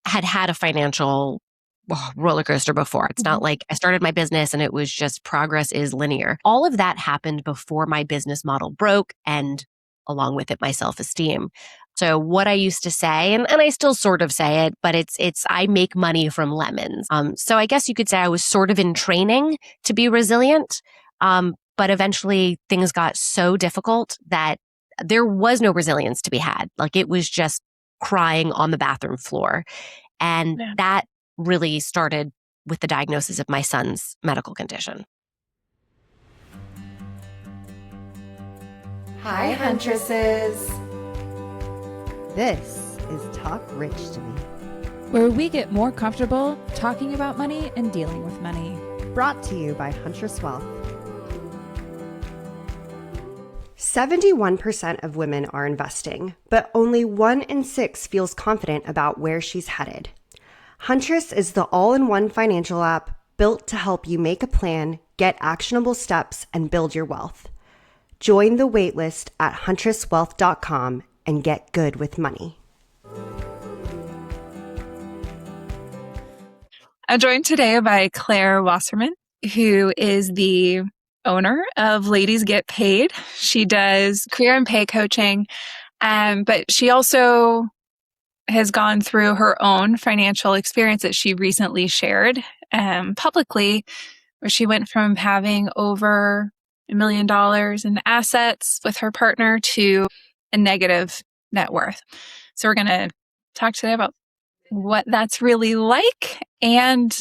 I had a financial roller coaster before. It's not like I started my business and it was just progress is linear. All of that happened before my business model broke, and along with it, my self-esteem. So what I used to say, and I still sort of say it, but it's I make money from lemons. So I guess you could say I was sort of in training to be resilient. But eventually things got so difficult that there was no resilience to be had. Like it was just crying on the bathroom floor. And that really started with the diagnosis of my son's medical condition. Hi, Huntresses. This is Talk Rich to Me, where we get more comfortable talking about money and dealing with money. Brought to you by Huntress Wealth. 71% of women are investing, but only 1 in 6 feels confident about where she's headed. Huntress is the all-in-one financial app built to help you make a plan, get actionable steps, and build your wealth. Join the waitlist at huntresswealth.com and get good with money. I'm joined today by Claire Wasserman, who is the owner of Ladies Get Paid. She does career and pay coaching, but she also has gone through her own financial experience that she recently shared publicly, where she went from having over $1 million in assets with her partner to a negative net worth. So we're going to talk today about what that's really like and,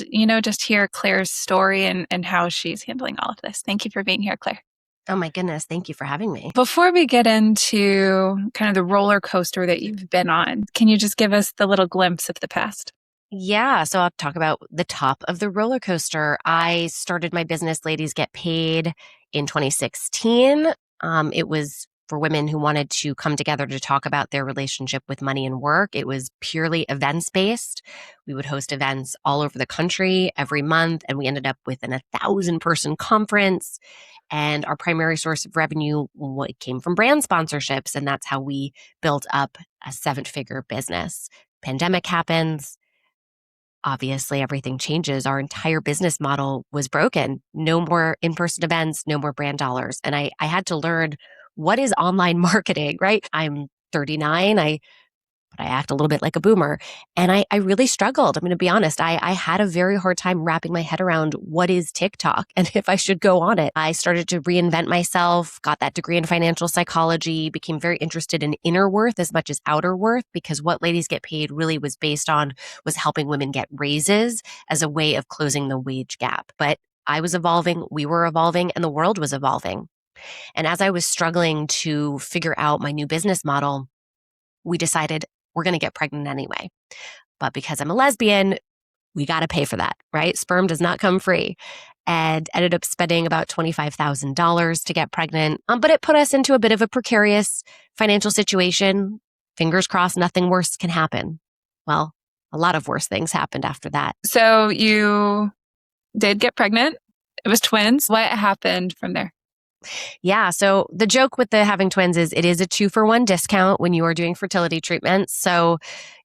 just hear Claire's story and how she's handling all of this. Thank you for being here, Claire. Oh my goodness. Thank you for having me. Before we get into kind of the roller coaster that you've been on, can you just give us the little glimpse of the past? Yeah. So I'll talk about the top of the roller coaster. I started my business, Ladies Get Paid, in 2016. It was for women who wanted to come together to talk about their relationship with money and work. It was purely events-based. We would host events all over the country every month, and we ended up with an 1,000-person conference. And our primary source of revenue came from brand sponsorships, and that's how we built up a 7-figure business. Pandemic happens. Obviously, everything changes. Our entire business model was broken. No more in-person events, no more brand dollars. And I had to learn, what is online marketing, right? I'm 39. But I act a little bit like a boomer. And I really struggled. I'm going to be honest. I had a very hard time wrapping my head around what is TikTok and if I should go on it. I started to reinvent myself, got that degree in financial psychology, became very interested in inner worth as much as outer worth, because what Ladies Get Paid really was based on was helping women get raises as a way of closing the wage gap. But I was evolving, we were evolving, and the world was evolving. And as I was struggling to figure out my new business model, we decided we're going to get pregnant anyway. But because I'm a lesbian, we got to pay for that, right? Sperm does not come free. And ended up spending about $25,000 to get pregnant. But it put us into a bit of a precarious financial situation. Fingers crossed, nothing worse can happen. Well, a lot of worse things happened after that. So you did get pregnant. It was twins. What happened from there? Yeah. So the joke with the having twins is it is a 2-for-1 discount when you are doing fertility treatments. So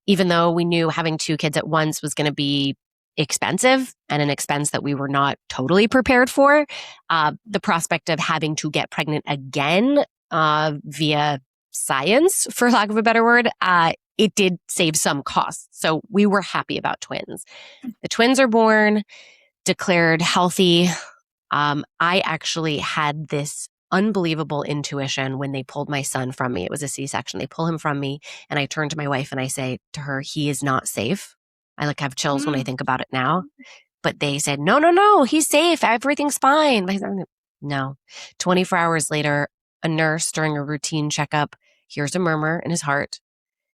even though we knew having 2 kids at once was going to be expensive and an expense that we were not totally prepared for, the prospect of having to get pregnant again via science, for lack of a better word, it did save some costs. So we were happy about twins. The twins are born, declared healthy. I actually had this unbelievable intuition when they pulled my son from me. It was a C-section. They pull him from me, and I turn to my wife and I say to her, he is not safe. I have chills when I think about it now. But they said, no, he's safe. Everything's fine. No. 24 hours later, a nurse during a routine checkup hears a murmur in his heart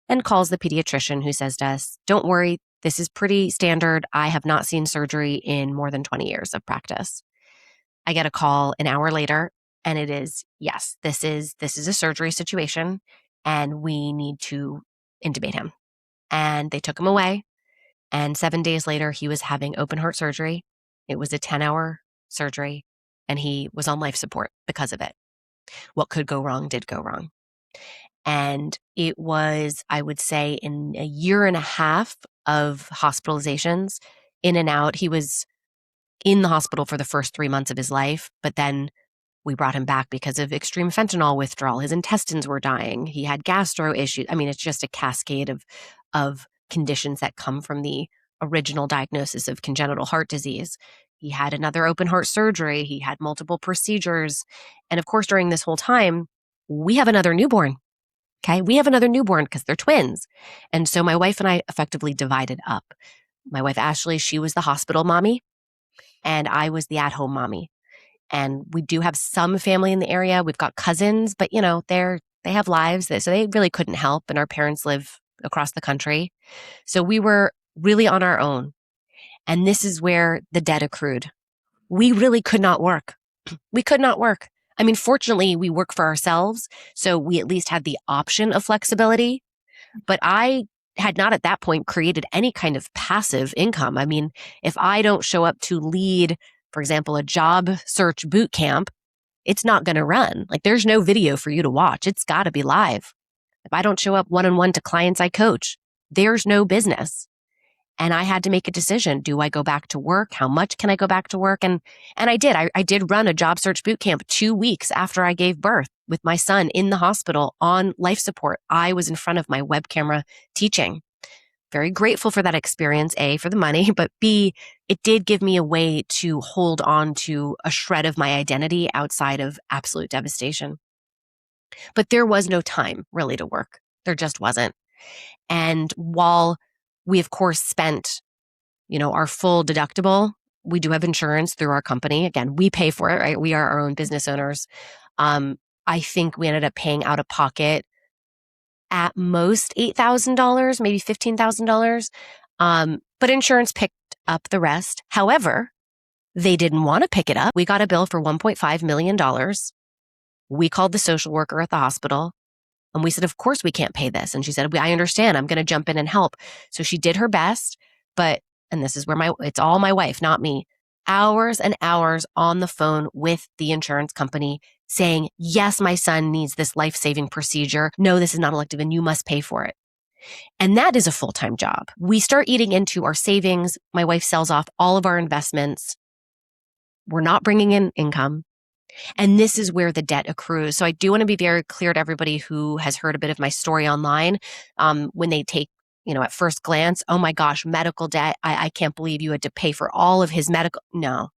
and calls the pediatrician, who says to us, don't worry, this is pretty standard. I have not seen surgery in more than 20 years of practice. I get a call an hour later, and it is, yes, this is a surgery situation, and we need to intubate him. And they took him away, and 7 days later, he was having open heart surgery. It was a 10-hour surgery, and he was on life support because of it. What could go wrong did go wrong. And it was, I would say, in a year and a half of hospitalizations, in and out. He was in the hospital for the first 3 months of his life, but then we brought him back because of extreme fentanyl withdrawal. His intestines were dying. He had gastro issues. I mean, it's just a cascade of conditions that come from the original diagnosis of congenital heart disease. He had another open heart surgery. He had multiple procedures. And of course, during this whole time, we have another newborn. Okay. We have another newborn because they're twins. And so my wife and I effectively divided up. My wife, Ashley, she was the hospital mommy, and I was the at-home mommy. And we do have some family in the area. We've got cousins, but they have lives, so they really couldn't help. And our parents live across the country. So we were really on our own. And this is where the debt accrued. We really could not work. We could not work. I mean, fortunately, we work for ourselves, so we at least had the option of flexibility. But I had not at that point created any kind of passive income. I mean, if I don't show up to lead, for example, a job search boot camp, it's not going to run. Like, there's no video for you to watch. It's got to be live. If I don't show up one-on-one to clients I coach, there's no business. And I had to make a decision. Do I go back to work? How much can I go back to work? And I did. I did run a job search boot camp 2 weeks after I gave birth with my son in the hospital on life support. I was in front of my web camera teaching. Very grateful for that experience, A, for the money, but B, it did give me a way to hold on to a shred of my identity outside of absolute devastation. But there was no time really to work. There just wasn't. And while we, of course, spent, our full deductible, we do have insurance through our company. Again, we pay for it, right? We are our own business owners. I think we ended up paying out of pocket at most $8,000, maybe $15,000. But insurance picked up the rest. However, they didn't want to pick it up. We got a bill for $1.5 million. We called the social worker at the hospital and we said, of course we can't pay this. And she said, I understand. I'm going to jump in and help. So she did her best, and this is where it's all my wife, not me, hours and hours on the phone with the insurance company saying, yes, my son needs this life-saving procedure. No, this is not elective and you must pay for it. And that is a full-time job. We start eating into our savings. My wife sells off all of our investments. We're not bringing in income. And this is where the debt accrues. So I do want to be very clear to everybody who has heard a bit of my story online. When they take, at first glance, oh my gosh, medical debt. I can't believe you had to pay for all of his medical. No.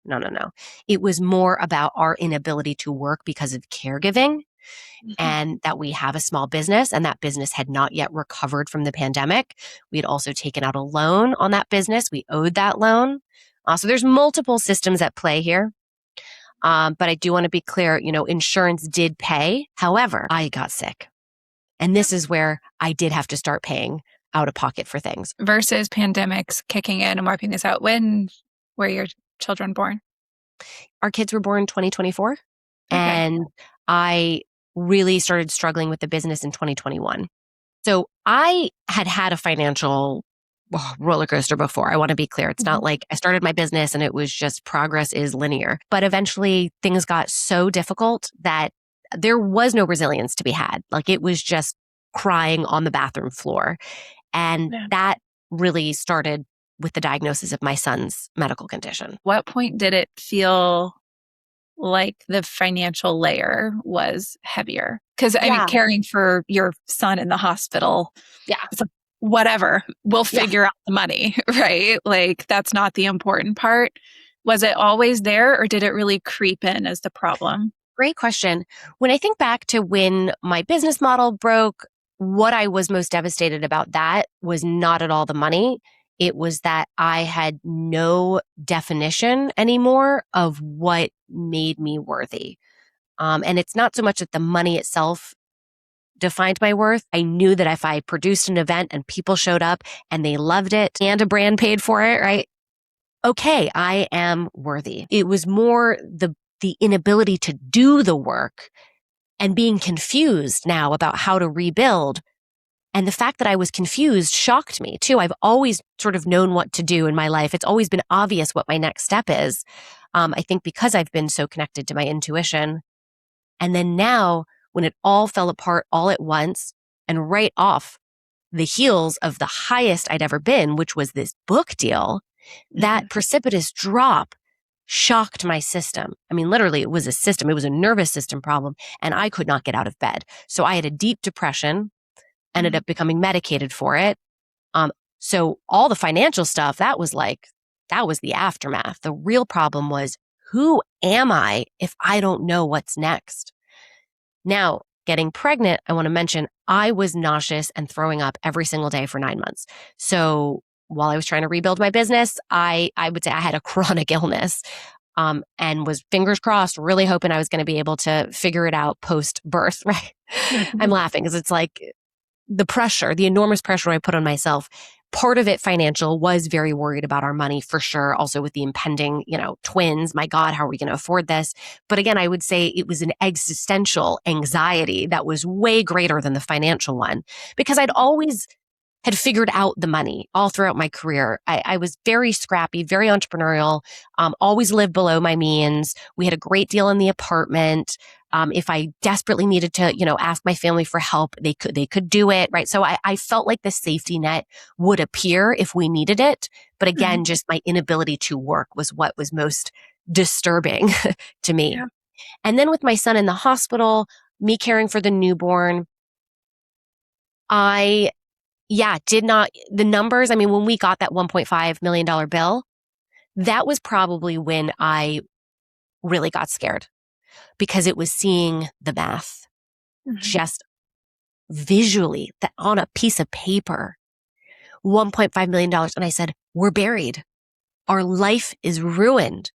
It was more about our inability to work because of caregiving. And that we have a small business, and that business had not yet recovered from the pandemic. We had also taken out a loan on that business. We owed that loan. So there's multiple systems at play here. But I do want to be clear, insurance did pay. However, I got sick. And this is where I did have to start paying out of pocket for things. Versus pandemics kicking in and wiping this out. When were your children born? Our kids were born in 2024. Okay. And I really started struggling with the business in 2021. So I had a financial roller coaster before. I want to be clear. It's not like I started my business and it was just progress is linear. But eventually things got so difficult that there was no resilience to be had. Like, it was just crying on the bathroom floor. And that really started with the diagnosis of my son's medical condition. What point did it feel like the financial layer was heavier? Because I mean, caring for your son in the hospital, it's like, whatever, we'll figure out the money, right? Like, that's not the important part. Was it always there, or did it really creep in as the problem? Great question. When I think back to when my business model broke, what I was most devastated about that was not at all the money. It was that I had no definition anymore of what made me worthy. And it's not so much that the money itself defined my worth. I knew that if I produced an event and people showed up and they loved it and a brand paid for it, right? Okay, I am worthy. It was more the inability to do the work and being confused now about how to rebuild. And the fact that I was confused shocked me too. I've always sort of known what to do in my life. It's always been obvious what my next step is. I think because I've been so connected to my intuition. And then now, when it all fell apart all at once and right off, the heels of the highest I'd ever been, which was this book deal, that precipitous drop shocked my system. I mean, literally, it was a system. It was a nervous system problem, and I could not get out of bed. So I had a deep depression, ended up becoming medicated for it. So all the financial stuff, that was the aftermath. The real problem was, who am I if I don't know what's next? Now, getting pregnant, I want to mention, I was nauseous and throwing up every single day for 9 months. So while I was trying to rebuild my business, I would say I had a chronic illness, and was, fingers crossed, really hoping I was going to be able to figure it out post-birth, right? I'm laughing because it's like the pressure, the enormous pressure I put on myself. Part of it financial, was very worried about our money for sure. Also with the impending, twins. My God, how are we going to afford this? But again, I would say it was an existential anxiety that was way greater than the financial one, because I'd always had figured out the money all throughout my career. I was very scrappy, very entrepreneurial, always lived below my means. We had a great deal in the apartment. If I desperately needed to, ask my family for help, they could do it, right? So I felt like the safety net would appear if we needed it. But again, just my inability to work was what was most disturbing to me. Yeah. And then with my son in the hospital, me caring for the newborn, the numbers, I mean, when we got that $1.5 million bill, that was probably when I really got scared, because it was seeing the math just visually, that on a piece of paper, $1.5 million. And I said, we're buried. Our life is ruined.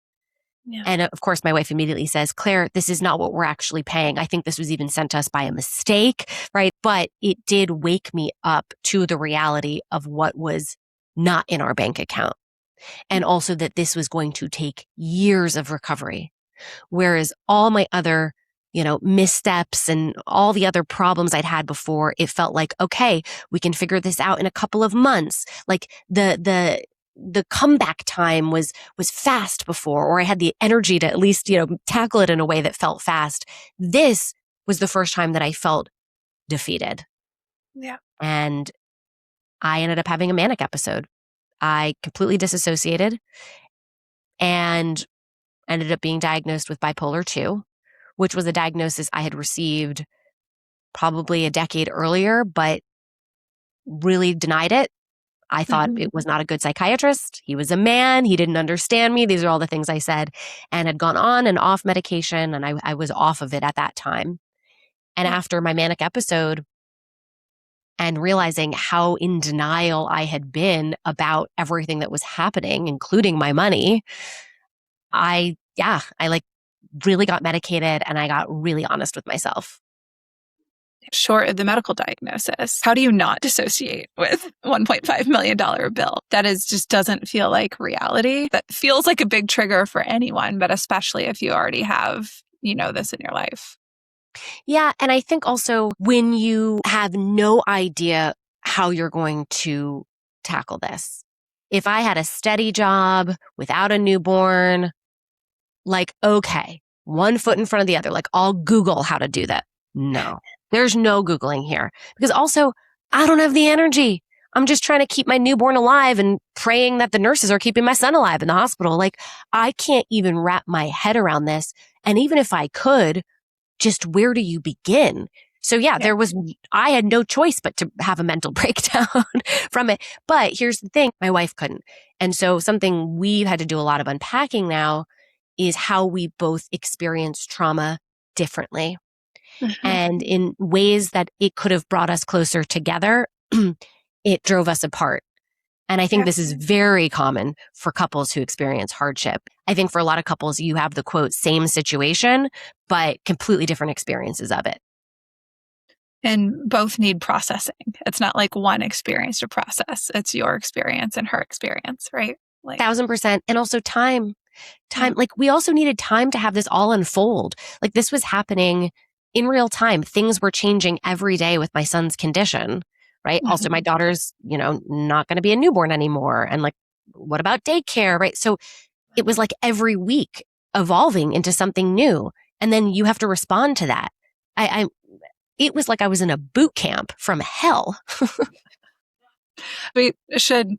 Yeah. And of course, my wife immediately says, Claire, this is not what we're actually paying. I think this was even sent to us by a mistake, right? But it did wake me up to the reality of what was not in our bank account. And also that this was going to take years of recovery. Whereas all my other, missteps and all the other problems I'd had before, it felt like, okay, we can figure this out in a couple of months. Like the comeback time was fast before, or I had the energy to at least, tackle it in a way that felt fast. This was the first time that I felt defeated. Yeah. And I ended up having a manic episode. I completely disassociated and ended up being diagnosed with bipolar 2, which was a diagnosis I had received probably a decade earlier, but really denied it. I thought it was not a good psychiatrist. He was a man. He didn't understand me. These are all the things I said, and had gone on and off medication. And I was off of it at that time. And after my manic episode and realizing how in denial I had been about everything that was happening, including my money, I really got medicated, and I got really honest with myself. Short of the medical diagnosis, how do you not dissociate with $1.5 million bill? That just doesn't feel like reality. That feels like a big trigger for anyone, but especially if you already have, this in your life. Yeah. And I think also when you have no idea how you're going to tackle this. If I had a steady job without a newborn, like, okay, one foot in front of the other, like I'll Google how to do that. No. There's no Googling here, because also I don't have the energy. I'm just trying to keep my newborn alive and praying that the nurses are keeping my son alive in the hospital. Like, I can't even wrap my head around this. And even if I could, just where do you begin? So I had no choice but to have a mental breakdown from it. But here's the thing, my wife couldn't. And so something we've had to do a lot of unpacking now is how we both experience trauma differently. And in ways that it could have brought us closer together, it drove us apart. And I think this is very common for couples who experience hardship. I think for a lot of couples, you have the quote, same situation, but completely different experiences of it. And both need processing. It's not like one experience to process. It's your experience and her experience, right? 1,000%. And also time. Like we also needed time to have this all unfold. Like this was happening in real time. Things were changing every day with my son's condition, right? Also, my daughter's, not going to be a newborn anymore. And like, what about daycare, right? So it was like every week evolving into something new. And then you have to respond to that. It was like I was in a boot camp from hell. We should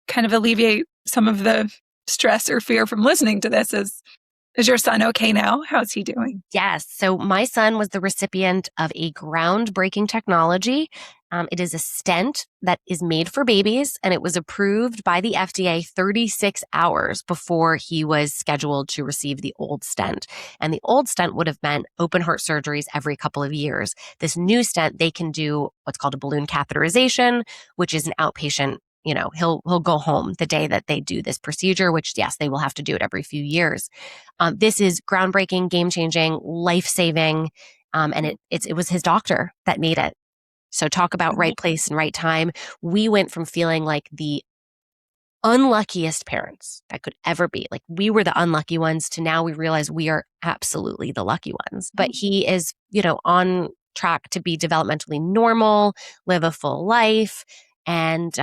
kind of alleviate some of the stress or fear from listening to this. Is your son okay now? How's he doing? Yes. So my son was the recipient of a groundbreaking technology. It is a stent that is made for babies, and it was approved by the FDA 36 hours before he was scheduled to receive the old stent. And the old stent would have meant open heart surgeries every couple of years. This new stent, they can do what's called a balloon catheterization, which is an outpatient. He'll go home the day that they do this procedure, which yes, they will have to do it every few years. This is groundbreaking, game-changing, life-saving, and it was his doctor that made it. So talk about right place and right time. We went from feeling like the unluckiest parents that could ever be. Like we were the unlucky ones to now we realize we are absolutely the lucky ones. But he is, on track to be developmentally normal, live a full life. And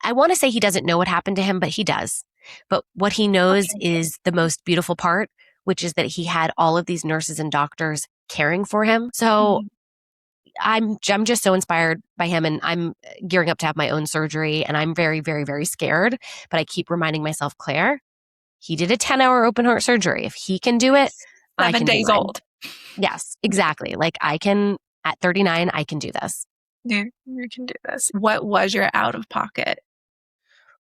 I want to say he doesn't know what happened to him, but he does. But what he knows is the most beautiful part, which is that he had all of these nurses and doctors caring for him. So I'm just so inspired by him, and I'm gearing up to have my own surgery, and I'm very, very, very scared. But I keep reminding myself, Claire, he did a 10-hour open heart surgery. If he can do it, I can 7 days do it. old. Yes, exactly. Like I can, at 39, I can do this. You can do this. What was your out of pocket?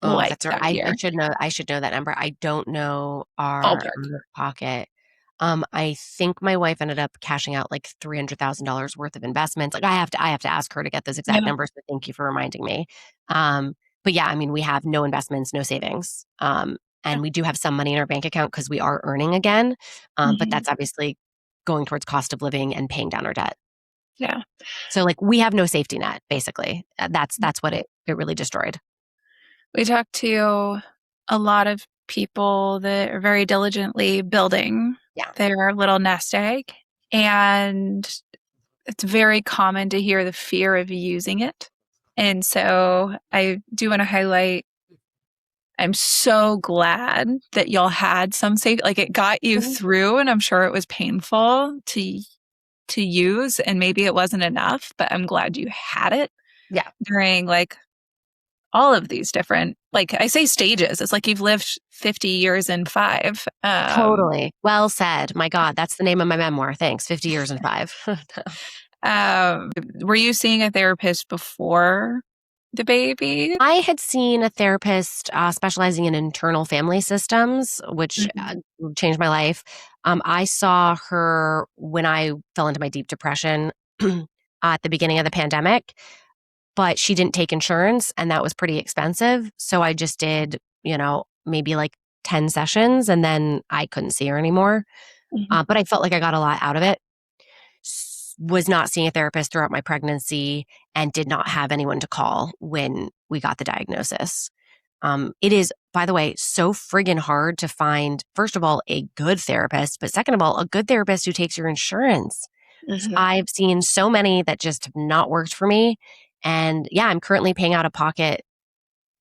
Oh, that's right. I should know. I should know that number. I don't know our out of pocket. I think my wife ended up cashing out like $300,000 worth of investments. Like I have to ask her to get those exact numbers. So thank you for reminding me. But yeah, I mean, we have no investments, no savings. And we do have some money in our bank account because we are earning again. But that's obviously going towards cost of living and paying down our debt. Yeah. So like we have no safety net, basically. That's what it really destroyed. We talked to a lot of people that are very diligently building their little nest egg. And it's very common to hear the fear of using it. And so I do want to highlight, I'm so glad that y'all had some safe, like it got you through, and I'm sure it was painful to use, and maybe it wasn't enough, but I'm glad you had it during like all of these different, like I say stages. It's like you've lived 50 years in 5. Totally. Well said. My God, that's the name of my memoir. Thanks. 50 years in 5. Were you seeing a therapist before the baby? I had seen a therapist specializing in internal family systems, which changed my life. I saw her when I fell into my deep depression at the beginning of the pandemic. But she didn't take insurance, and that was pretty expensive. So I just did, maybe like 10 sessions, and then I couldn't see her anymore. But I felt like I got a lot out of it. Was not seeing a therapist throughout my pregnancy and did not have anyone to call when we got the diagnosis. It is, by the way, so friggin' hard to find, first of all, a good therapist, but second of all, a good therapist who takes your insurance. I've seen so many that just have not worked for me. And yeah, I'm currently paying out of pocket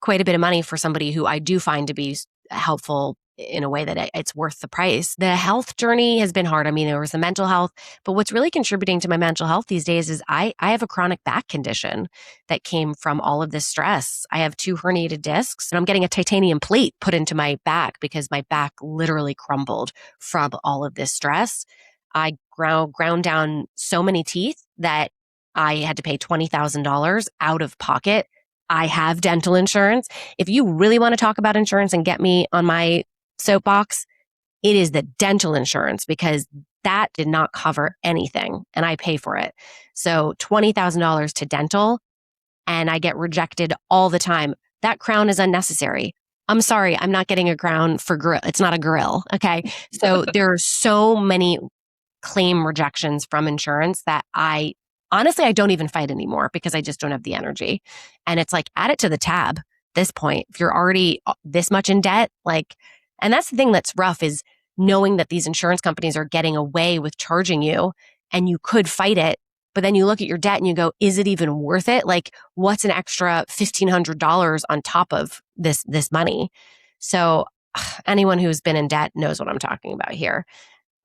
quite a bit of money for somebody who I do find to be helpful in a way that it's worth the price. The health journey has been hard. I mean, there was the mental health, but what's really contributing to my mental health these days is I have a chronic back condition that came from all of this stress. I have 2 herniated discs, and I'm getting a titanium plate put into my back because my back literally crumbled from all of this stress. I ground down so many teeth that I had to pay $20,000 out of pocket. I have dental insurance. If you really want to talk about insurance and get me on my soapbox, it is the dental insurance because that did not cover anything and I pay for it. So $20,000 to dental, and I get rejected all the time. That crown is unnecessary. I'm sorry, I'm not getting a crown for grill. It's not a grill. Okay. So there are so many claim rejections from insurance that honestly, I don't even fight anymore because I just don't have the energy. And it's like, add it to the tab at this point. If you're already this much in debt, and that's the thing that's rough is knowing that these insurance companies are getting away with charging you and you could fight it. But then you look at your debt and you go, is it even worth it? Like, what's an extra $1,500 on top of this money? So anyone who's been in debt knows what I'm talking about here.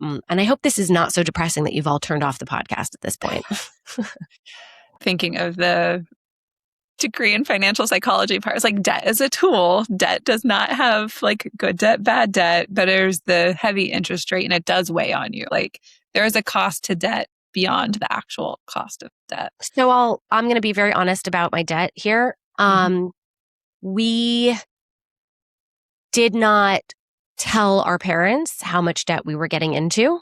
And I hope this is not so depressing that you've all turned off the podcast at this point. Thinking of the degree in financial psychology part. It's like debt is a tool. Debt does not have like good debt, bad debt, but there's the heavy interest rate and it does weigh on you. Like there is a cost to debt beyond the actual cost of debt. So I'm going to be very honest about my debt here. We did not tell our parents how much debt we were getting into.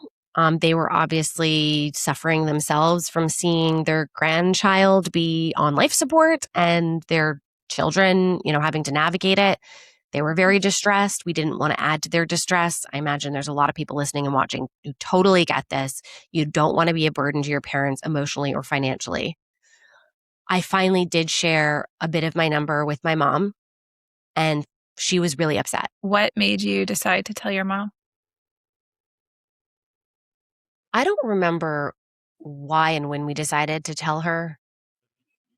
They were obviously suffering themselves from seeing their grandchild be on life support and their children, having to navigate it. They were very distressed. We didn't want to add to their distress. I imagine there's a lot of people listening and watching who totally get this. You don't want to be a burden to your parents emotionally or financially. I finally did share a bit of my number with my mom, and she was really upset. What made you decide to tell your mom? I don't remember why and when we decided to tell her.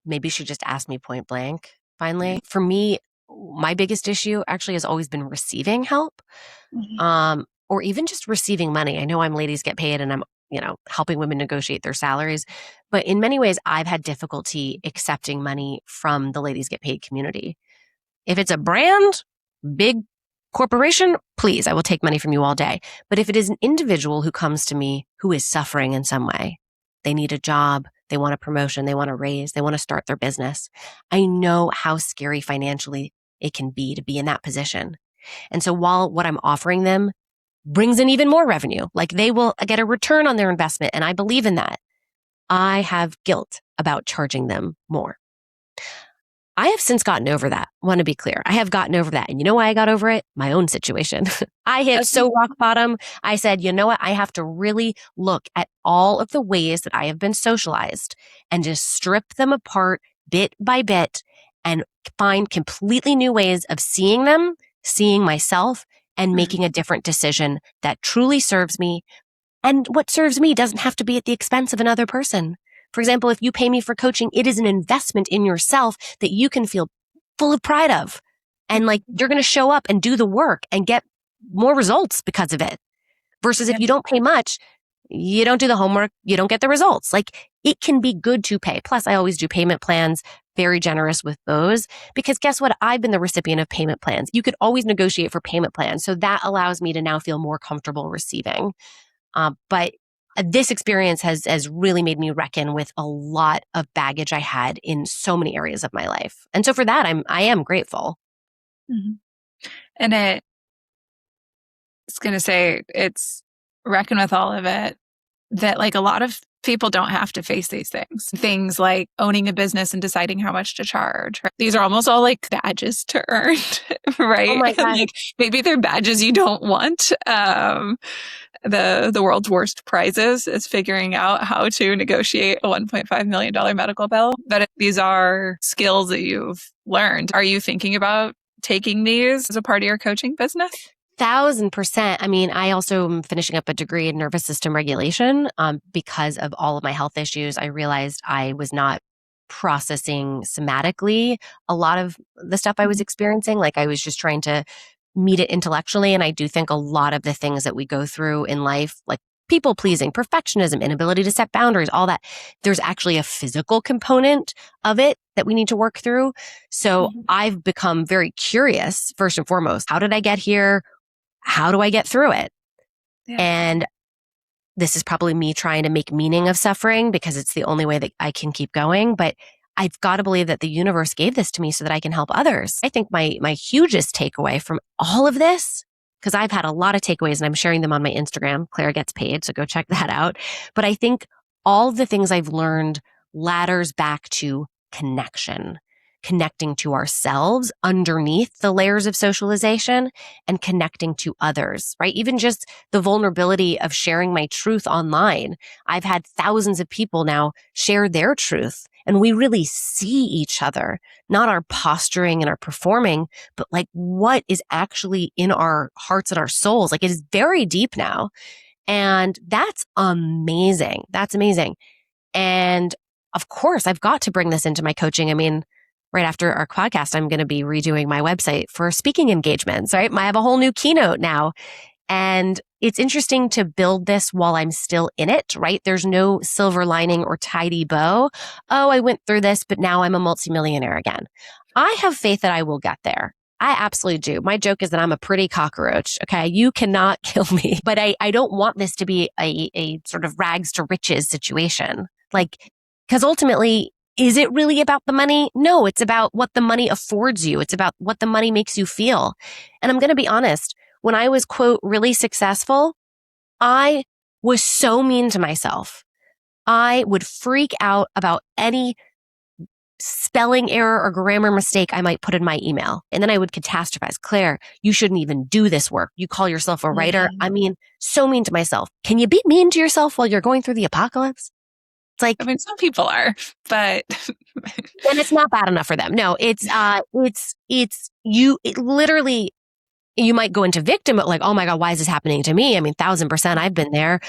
Maybe she just asked me point blank, finally. For me, my biggest issue actually has always been receiving help, or even just receiving money. I know I'm Ladies Get Paid and I'm, helping women negotiate their salaries. But in many ways, I've had difficulty accepting money from the Ladies Get Paid community. If it's a brand, big corporation, please, I will take money from you all day. But if it is an individual who comes to me who is suffering in some way, they need a job, they want a promotion, they want a raise, they want to start their business, I know how scary financially it can be to be in that position. And so while what I'm offering them brings in even more revenue, like they will get a return on their investment, and I believe in that, I have guilt about charging them more. I have since gotten over that. I want to be clear. I have gotten over that. And you know why I got over it? My own situation. I hit so rock bottom. I said, you know what? I have to really look at all of the ways that I have been socialized and just strip them apart bit by bit and find completely new ways of seeing them, seeing myself, and making a different decision that truly serves me. And what serves me doesn't have to be at the expense of another person. For example, if you pay me for coaching, it is an investment in yourself that you can feel full of pride of. And like, you're going to show up and do the work and get more results because of it. Versus if you don't pay much, you don't do the homework, you don't get the results. Like, it can be good to pay. Plus, I always do payment plans, very generous with those, because guess what? I've been the recipient of payment plans. You could always negotiate for payment plans. So that allows me to now feel more comfortable receiving. But this experience has really made me reckon with a lot of baggage I had in so many areas of my life. And so for that, I am grateful. And it's going to say, it's reckon with all of it, that like a lot of people don't have to face these things. Things like owning a business and deciding how much to charge. Right? These are almost all like badges to earn, right? Oh my God. Like maybe they're badges you don't want. The world's worst prizes is figuring out how to negotiate a $1.5 million medical bill. But these are skills that you've learned. Are you thinking about taking these as a part of your coaching business? 1,000%. I mean, I also am finishing up a degree in nervous system regulation because of all of my health issues. I realized I was not processing somatically a lot of the stuff I was experiencing. Like, I was just trying to meet it intellectually. And I do think a lot of the things that we go through in life, like people pleasing, perfectionism, inability to set boundaries, all that, there's actually a physical component of it that we need to work through. So I've become very curious, first and foremost. How did I get here? How do I get through it? Yeah. And this is probably me trying to make meaning of suffering because it's the only way that I can keep going. But I've got to believe that the universe gave this to me so that I can help others. I think my hugest takeaway from all of this, because I've had a lot of takeaways and I'm sharing them on my Instagram, Claire Gets Paid, so go check that out. But I think all of the things I've learned ladders back to connection, connecting to ourselves underneath the layers of socialization and connecting to others, right? Even just the vulnerability of sharing my truth online. I've had thousands of people now share their truth. And we really see each other, not our posturing and our performing, but like what is actually in our hearts and our souls. Like, it is very deep now. And that's amazing. That's amazing. And of course, I've got to bring this into my coaching. I mean, right after our podcast, I'm going to be redoing my website for speaking engagements, right? I have a whole new keynote now. And, it's interesting to build this while I'm still in it, right? There's no silver lining or tidy bow. Oh, I went through this, but now I'm a multimillionaire again. I have faith that I will get there. I absolutely do. My joke is that I'm a pretty cockroach. Okay. You cannot kill me, but I don't want this to be a sort of rags to riches situation. Like, because ultimately, is it really about the money? No, it's about what the money affords you. It's about what the money makes you feel. And I'm going to be honest, when I was, quote, really successful, I was so mean to myself. I would freak out about any spelling error or grammar mistake I might put in my email. And then I would catastrophize. Claire, you shouldn't even do this work. You call yourself a writer. I mean, so mean to myself. Can you be mean to yourself while you're going through the apocalypse? It's like, I mean, some people are, but and it's not bad enough for them. No, it's you, it literally, you might go into victim, but like, oh my God, why is this happening to me? I mean, 1000% I've been there.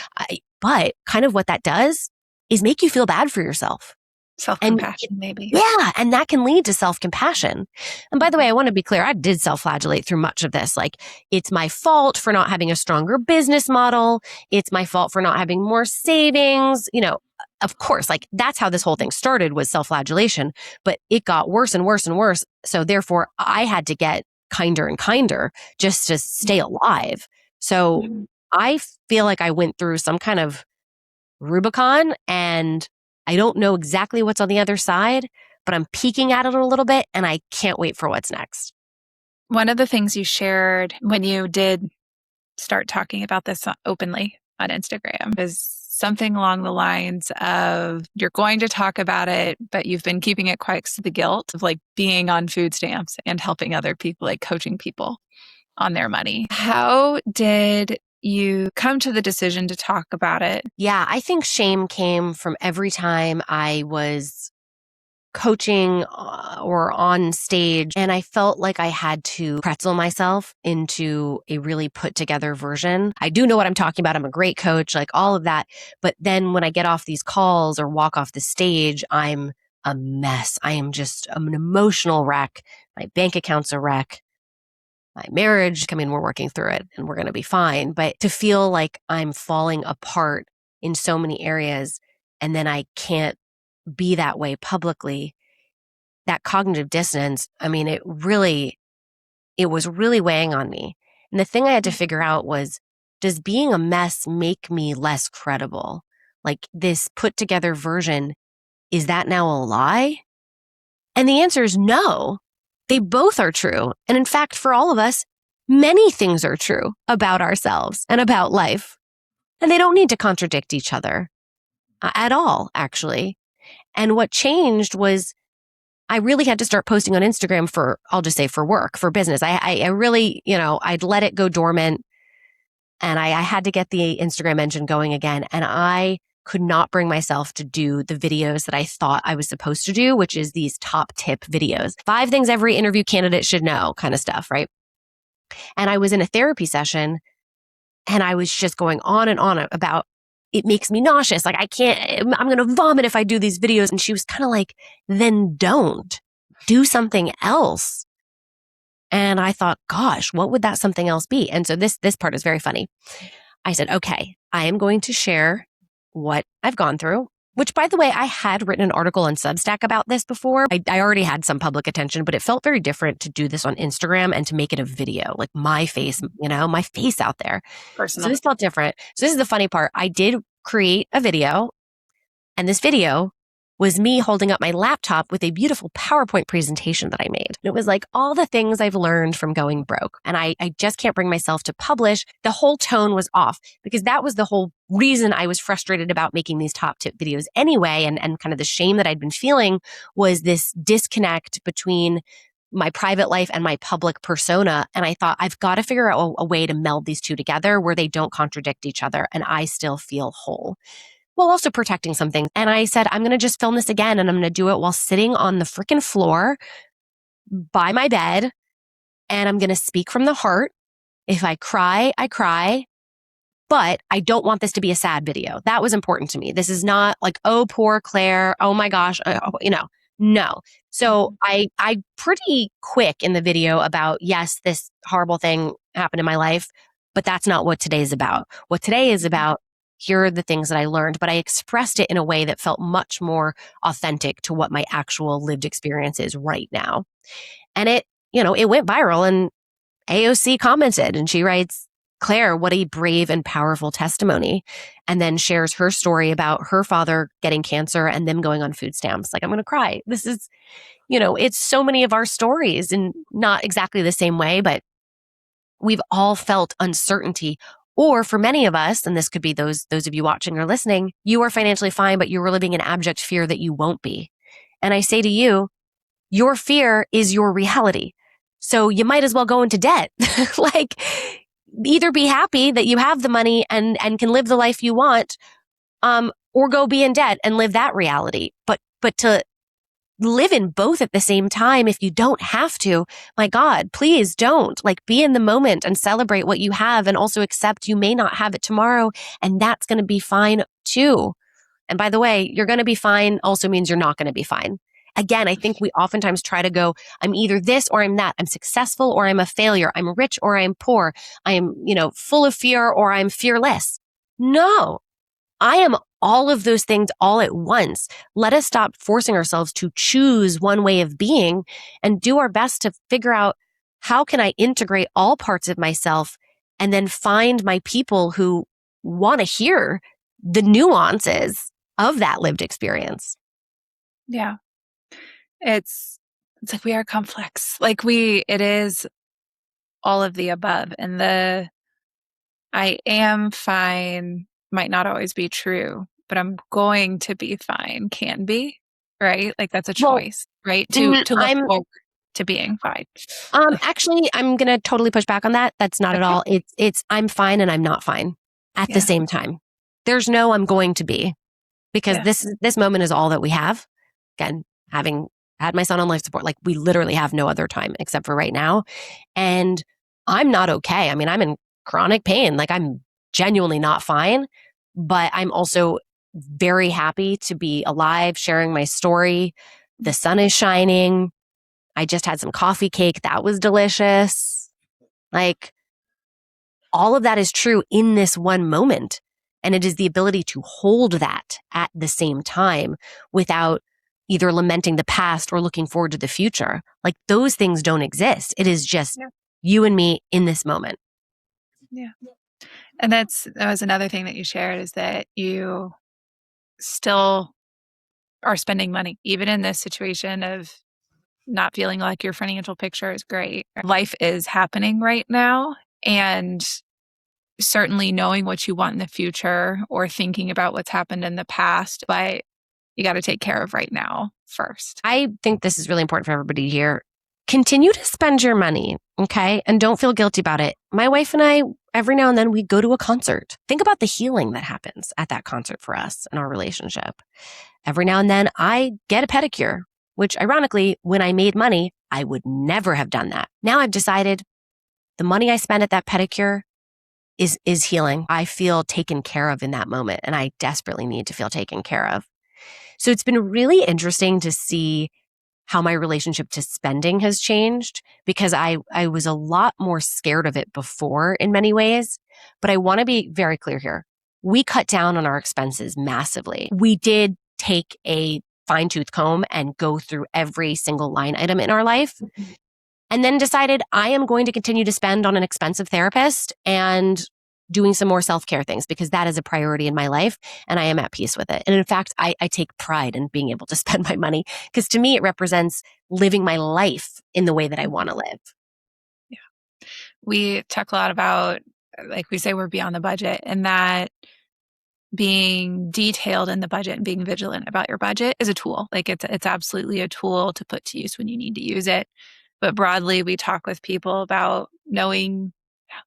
But kind of what that does is make you feel bad for yourself. Self-compassion, maybe. Yeah. And that can lead to self-compassion. And by the way, I want to be clear. I did self-flagellate through much of this. Like, it's my fault for not having a stronger business model. It's my fault for not having more savings. You know, of course, like that's how this whole thing started, was self-flagellation, but it got worse and worse and worse. So therefore I had to get kinder and kinder just to stay alive. So I feel like I went through some kind of Rubicon, and I don't know exactly what's on the other side, but I'm peeking at it a little bit and I can't wait for what's next. One of the things you shared when you did start talking about this openly on Instagram is something along the lines of, you're going to talk about it, but you've been keeping it quiet because of the guilt of like being on food stamps and helping other people, like coaching people on their money. How did you come to the decision to talk about it? Yeah, I think shame came from every time I was coaching or on stage, and I felt like I had to pretzel myself into a really put together version. I do know what I'm talking about. I'm a great coach, like all of that. But then when I get off these calls or walk off the stage, I'm a mess. I'm an emotional wreck. My bank account's a wreck. My marriage, I mean, we're working through it and we're going to be fine. But to feel like I'm falling apart in so many areas and then I can't be that way publicly, that cognitive dissonance, I mean, it was really weighing on me. And the thing I had to figure out was, does being a mess make me less credible? Like, this put together version, is that now a lie? And the answer is no. They both are true. And in fact, for all of us, many things are true about ourselves and about life. And they don't need to contradict each other at all, actually. And what changed was I really had to start posting on Instagram for, I'll just say for work, for business. I really, I'd let it go dormant, and I had to get the Instagram engine going again. And I could not bring myself to do the videos that I thought I was supposed to do, which is these top tip videos. 5 things every interview candidate should know kind of stuff, right? And I was in a therapy session and I was just going on and on about, it makes me nauseous. Like, I'm going to vomit if I do these videos. And she was kind of like, then don't. Do something else. And I thought, gosh, what would that something else be? And so this part is very funny. I said, okay, I am going to share what I've gone through, which, by the way, I had written an article on Substack about this before. I already had some public attention, but it felt very different to do this on Instagram and to make it a video, like my face, my face out there. Personal. So this felt different. So this is the funny part. I did create a video, and this video was me holding up my laptop with a beautiful PowerPoint presentation that I made. It was like all the things I've learned from going broke. And I just can't bring myself to publish. The whole tone was off because that was the whole reason I was frustrated about making these top tip videos anyway. And kind of the shame that I'd been feeling was this disconnect between my private life and my public persona. And I thought, I've got to figure out a way to meld these two together where they don't contradict each other and I still feel whole, while also protecting something. And I said, I'm going to just film this again, and I'm going to do it while sitting on the freaking floor by my bed, and I'm going to speak from the heart. If I cry, I cry, but I don't want this to be a sad video. That was important to me. This is not like, oh, poor Claire. Oh my gosh. No. So I pretty quick in the video about, yes, this horrible thing happened in my life, But that's not what today is about. What today is about, here are the things that I learned, but I expressed it in a way that felt much more authentic to what my actual lived experience is right now. And it went viral, and AOC commented, and she writes, "Claire, what a brave and powerful testimony." And then shares her story about her father getting cancer and them going on food stamps. Like, I'm going to cry. This is, it's so many of our stories, and not exactly the same way, but we've all felt uncertainty. Or for many of us, and this could be those of you watching or listening, you are financially fine, but you're living in abject fear that you won't be. And I say to you, your fear is your reality. So you might as well go into debt. Like, either be happy that you have the money and can live the life you want, or go be in debt and live that reality. But to live in both at the same time, if you don't have to, my God, please don't. Like, be in the moment and celebrate what you have, and also accept you may not have it tomorrow, and that's going to be fine too. And by the way, you're going to be fine also means you're not going to be fine. Again, I think we oftentimes try to go, I'm either this or I'm that. I'm successful or I'm a failure. I'm rich or I'm poor. I am, full of fear or I'm fearless. No, I am all of those things all at once. Let us stop forcing ourselves to choose one way of being, and do our best to figure out, how can I integrate all parts of myself, and then find my people who want to hear the nuances of that lived experience. Yeah. It's like we are complex. It is all of the above. And the I am fine might not always be true, but I'm going to be fine can be, right? Like, that's a choice, right? To look forward to being fine. Actually, I'm going to totally push back on that. That's not at all. It's I'm fine and I'm not fine at the same time. There's no I'm going to be, because this moment is all that we have. Again, having had my son on life support, like, we literally have no other time except for right now. And I'm not okay. I mean, I'm in chronic pain. Like, I'm genuinely not fine, but I'm also very happy to be alive, sharing my story. The sun is shining. I just had some coffee cake. That was delicious. Like, all of that is true in this one moment. And it is the ability to hold that at the same time without either lamenting the past or looking forward to the future. Like, those things don't exist. It is just you and me in this moment. Yeah. And that was another thing that you shared, is that you still are spending money, even in this situation of not feeling like your financial picture is great. Life is happening right now. And certainly knowing what you want in the future, or thinking about what's happened in the past, but you got to take care of right now first. I think this is really important for everybody here. Continue to spend your money, okay? And don't feel guilty about it. My wife and I, every now and then, we go to a concert. Think about the healing that happens at that concert for us in our relationship. Every now and then, I get a pedicure, which ironically, when I made money, I would never have done that. Now I've decided the money I spend at that pedicure is healing. I feel taken care of in that moment, and I desperately need to feel taken care of. So it's been really interesting to see how my relationship to spending has changed, because I was a lot more scared of it before in many ways. But I want to be very clear here. We cut down on our expenses massively. We did take a fine-tooth comb and go through every single line item in our life, and then decided I am going to continue to spend on an expensive therapist and doing some more self-care things, because that is a priority in my life and I am at peace with it. And in fact, I take pride in being able to spend my money, because to me, it represents living my life in the way that I want to live. Yeah. We talk a lot about, like we say, we're beyond the budget, and that being detailed in the budget and being vigilant about your budget is a tool. Like, it's absolutely a tool to put to use when you need to use it. But broadly, we talk with people about knowing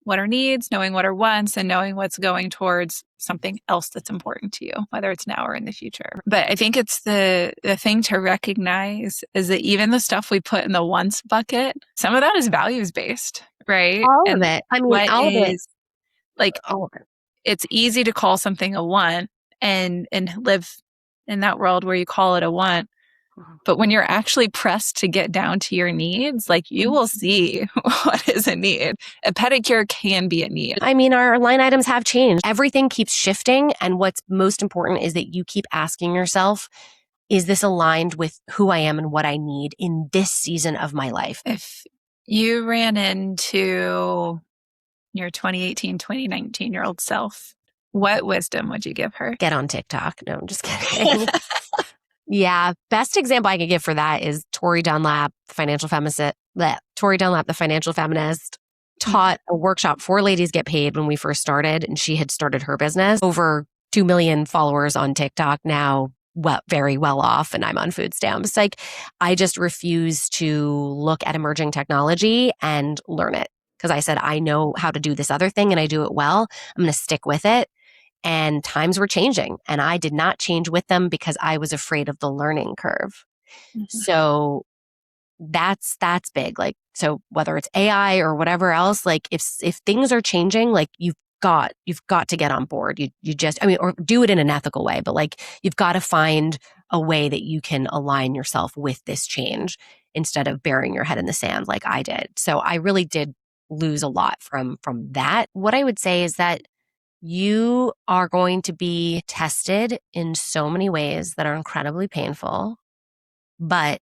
what are needs, knowing what are wants, and knowing what's going towards something else that's important to you, whether it's now or in the future. But I think it's the thing to recognize is that even the stuff we put in the wants bucket, some of that is values based, right? All of it. I mean, all of it. Like, all of it. It's easy to call something a want and live in that world where you call it a want. But when you're actually pressed to get down to your needs, like you will see what is a need. A pedicure can be a need. I mean, our line items have changed. Everything keeps shifting. And what's most important is that you keep asking yourself, is this aligned with who I am and what I need in this season of my life? If you ran into your 2018, 2019-year-old self, what wisdom would you give her? Get on TikTok. No, I'm just kidding. Yeah. Best example I could give for that is Tori Dunlap, the financial feminist, taught a workshop for Ladies Get Paid when we first started, and she had started her business. Over 2 million followers on TikTok now, very well off, and I'm on food stamps. Like, I just refuse to look at emerging technology and learn it because I said, I know how to do this other thing and I do it well. I'm going to stick with it. And times were changing, and I did not change with them because I was afraid of the learning curve. Mm-hmm. So that's big. Like, so whether it's AI or whatever else, like if things are changing, like you've got to get on board. You just, I mean, or do it in an ethical way, but like you've got to find a way that you can align yourself with this change instead of burying your head in the sand like I did. So I really did lose a lot from that. What I would say is that you are going to be tested in so many ways that are incredibly painful, but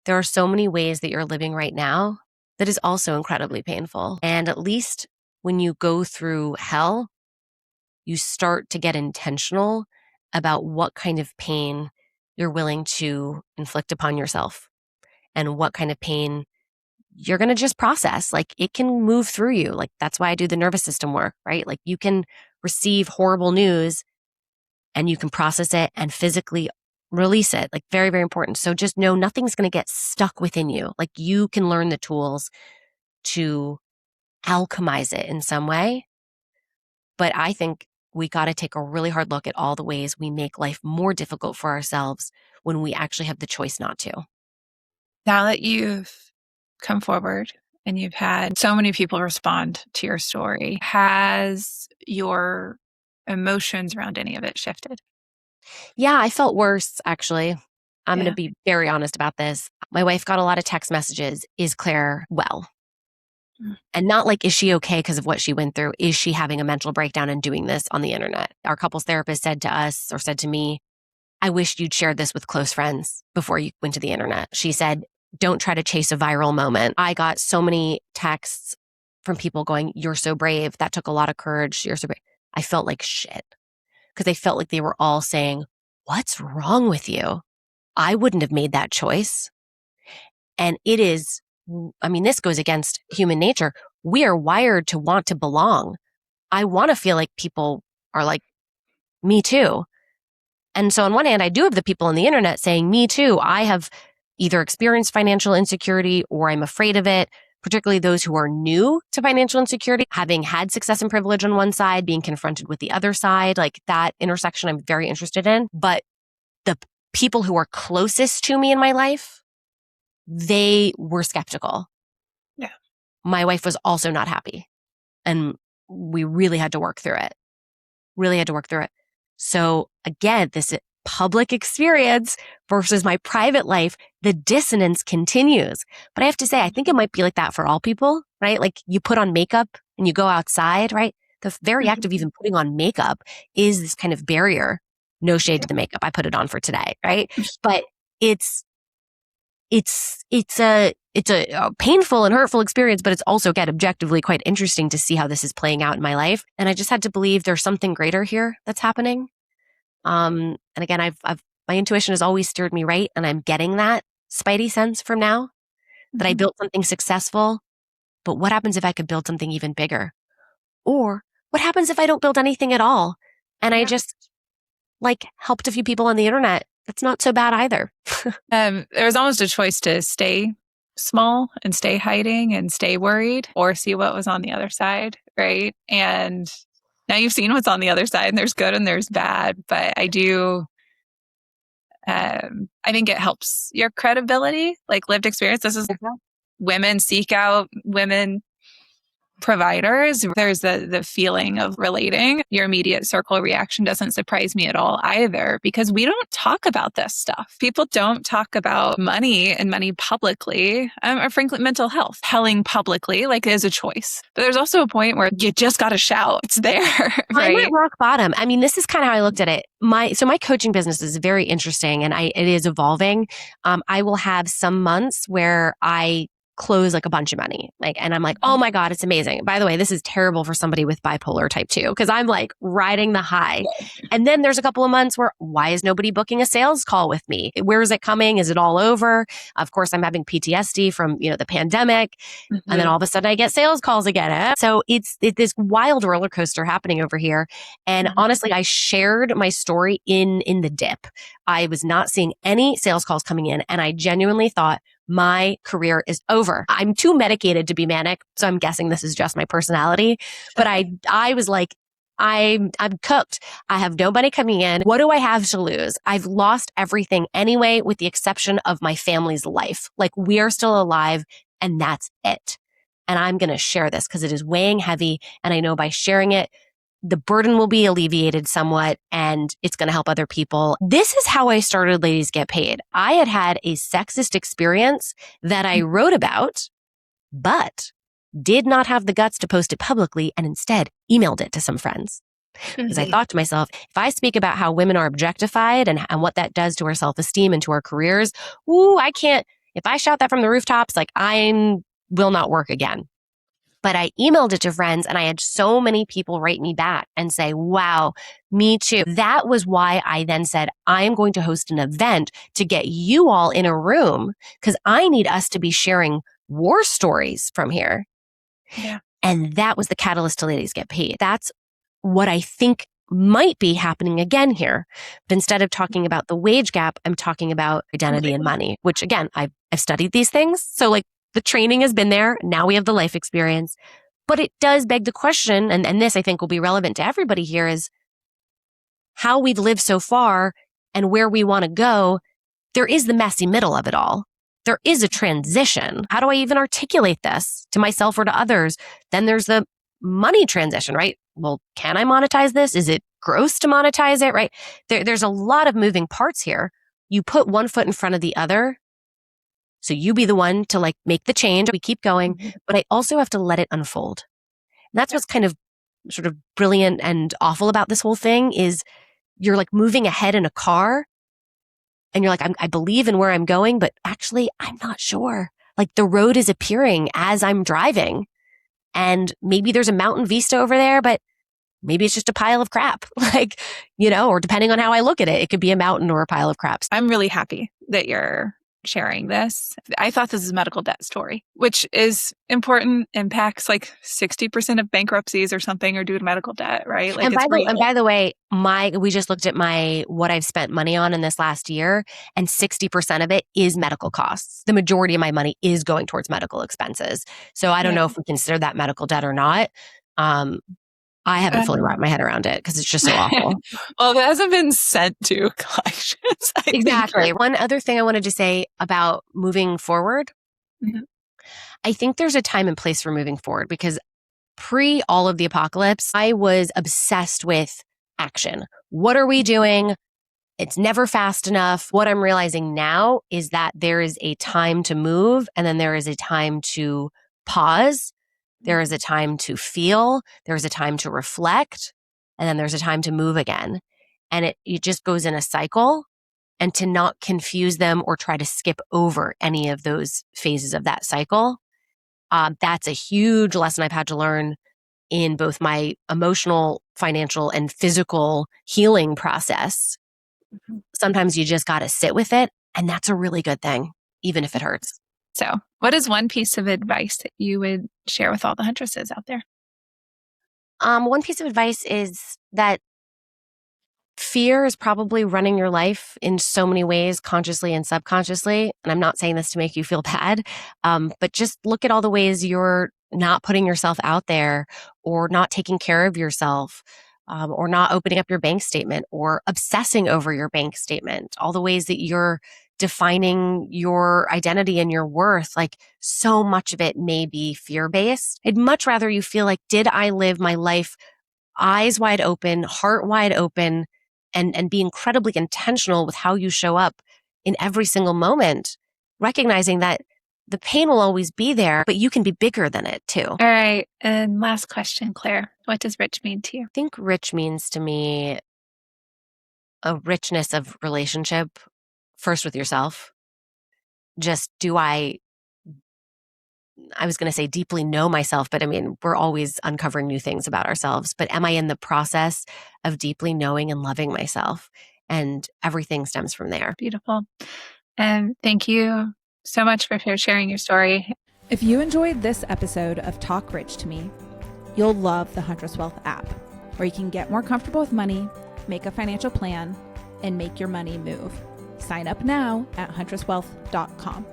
there are so many ways that you're living right now that is also incredibly painful. And at least when you go through hell, you start to get intentional about what kind of pain you're willing to inflict upon yourself and what kind of pain you're going to just process. Like, it can move through you. Like, that's why I do the nervous system work, right? Like, you can receive horrible news and you can process it and physically release it. Like, very, very important. So just know nothing's going to get stuck within you. Like, you can learn the tools to alchemize it in some way. But I think we got to take a really hard look at all the ways we make life more difficult for ourselves when we actually have the choice not to. Now that you've come forward and you've had so many people respond to your story, has your emotions around any of it shifted? Yeah, I felt worse, actually. I'm going to be very honest about this. My wife got a lot of text messages. Is Claire well? And not like, is she okay because of what she went through? Is she having a mental breakdown and doing this on the internet? Our couples therapist said to us, or said to me, I wish you'd shared this with close friends before you went to the internet. She said, don't try to chase a viral moment. I got so many texts from people going, you're so brave. That took a lot of courage. You're so brave. I felt like shit because they felt like they were all saying, what's wrong with you? I wouldn't have made that choice. And it is, I mean, this goes against human nature. We are wired to want to belong. I want to feel like people are like, me too. And so on one hand, I do have the people on the internet saying, me too. I have either experienced financial insecurity or I'm afraid of it, particularly those who are new to financial insecurity, having had success and privilege on one side, being confronted with the other side, like that intersection I'm very interested in. But the people who are closest to me in my life, they were skeptical. Yeah. My wife was also not happy. And we really had to work through it. So again, this public experience versus my private life, the dissonance continues. But I have to say, I think it might be like that for all people, right? Like, you put on makeup and you go outside, right? The very act of even putting on makeup is this kind of barrier. No shade to the makeup. I put it on for today, right? But it's a painful and hurtful experience, but it's also, again, objectively quite interesting to see how this is playing out in my life. And I just had to believe there's something greater here that's happening. And again, my intuition has always steered me right. And I'm getting that spidey sense from now that I built something successful. But what happens if I could build something even bigger? Or what happens if I don't build anything at all? And I just helped a few people on the internet. That's not so bad either. There was almost a choice to stay small and stay hiding and stay worried, or see what was on the other side, right? And now you've seen what's on the other side, and there's good and there's bad. But I think it helps your credibility, like lived experience. This is women seek out women providers, there's the feeling of relating. Your immediate circle reaction doesn't surprise me at all either, because we don't talk about this stuff. People don't talk about money and money publicly, or frankly, mental health. Telling publicly, like, is a choice. But there's also a point where you just got to shout. It's there, I'm right? at rock bottom. I mean, this is kind of how I looked at it. My coaching business is very interesting, and it is evolving. I will have some months where I close like a bunch of money, and I'm like, oh my God, it's amazing. By the way, this is terrible for somebody with bipolar type 2, because I'm like riding the high. And then there's a couple of months where, why is nobody booking a sales call with me? Where is it coming? Is it all over? Of course, I'm having PTSD from, the pandemic. And then all of a sudden I get sales calls again. So it's this wild roller coaster happening over here. And honestly, I shared my story in the dip. I was not seeing any sales calls coming in, and I genuinely thought, my career is over. I'm too medicated to be manic, so I'm guessing this is just my personality. But I was like, I'm cooked. I have no money coming in. What do I have to lose? I've lost everything anyway, with the exception of my family's life. Like, we are still alive, and that's it. And I'm going to share this because it is weighing heavy. And I know by sharing it, the burden will be alleviated somewhat, and it's going to help other people. This is how I started Ladies Get Paid. I had a sexist experience that I wrote about, but did not have the guts to post it publicly, and instead emailed it to some friends. Because I thought to myself, if I speak about how women are objectified and what that does to our self-esteem and to our careers, I can't, if I shout that from the rooftops, like, I will not work again. But I emailed it to friends, and I had so many people write me back and say, wow, me too. That was why I then said, I am going to host an event to get you all in a room, because I need us to be sharing war stories from here. Yeah. And that was the catalyst to Ladies Get Paid. That's what I think might be happening again here. But instead of talking about the wage gap, I'm talking about identity and money, which again, I've studied these things. So like, the training has been there. Now we have the life experience. But it does beg the question, and this I think will be relevant to everybody here, is how we've lived so far and where we want to go. There is the messy middle of it all. There is a transition. How do I even articulate this to myself or to others? Then there's the money transition, right? Well, can I monetize this? Is it gross to monetize it, right? There's a lot of moving parts here. You put one foot in front of the other. So you be the one to like make the change. We keep going, but I also have to let it unfold. And that's what's kind of sort of brilliant and awful about this whole thing is you're like moving ahead in a car and you're like, I believe in where I'm going, but actually I'm not sure. Like the road is appearing as I'm driving, and maybe there's a mountain vista over there, but maybe it's just a pile of crap, like, or depending on how I look at it, it could be a mountain or a pile of crap. I'm really happy that you're sharing this. I thought this is a medical debt story, which is important, impacts like 60% of bankruptcies or something are due to medical debt, right? Like, and by the way, we just looked at what I've spent money on in this last year, and 60% of it is medical costs. The majority of my money is going towards medical expenses. So I don't know if we consider that medical debt or not. I haven't fully wrapped my head around it because it's just so awful. Well, it hasn't been sent to collections. Exactly. One other thing I wanted to say about moving forward. I think there's a time and place for moving forward, because pre all of the apocalypse, I was obsessed with action. What are we doing? It's never fast enough. What I'm realizing now is that there is a time to move, and then there is a time to pause. There is a time to feel, there's a time to reflect, and then there's a time to move again. And it just goes in a cycle, and to not confuse them or try to skip over any of those phases of that cycle. That's a huge lesson I've had to learn in both my emotional, financial, and physical healing process. Sometimes you just got to sit with it, and that's a really good thing, even if it hurts. So, what is one piece of advice that you would share with all the huntresses out there? One piece of advice is that fear is probably running your life in so many ways, consciously and subconsciously. And I'm not saying this to make you feel bad, but just look at all the ways you're not putting yourself out there, or not taking care of yourself, or not opening up your bank statement, or obsessing over your bank statement. All the ways that you're defining your identity and your worth, like so much of it may be fear-based. I'd much rather you feel like, did I live my life eyes wide open, heart wide open, and be incredibly intentional with how you show up in every single moment, recognizing that the pain will always be there, but you can be bigger than it too. All right. And last question, Claire. What does rich mean to you? I think rich means to me a richness of relationship, first with yourself. Just I was going to say deeply know myself, but I mean, we're always uncovering new things about ourselves. But am I in the process of deeply knowing and loving myself? And everything stems from there. Beautiful. And thank you so much for sharing your story. If you enjoyed this episode of Talk Rich to Me, you'll love the Huntress Wealth app, where you can get more comfortable with money, make a financial plan, and make your money move. Sign up now at huntresswealth.com.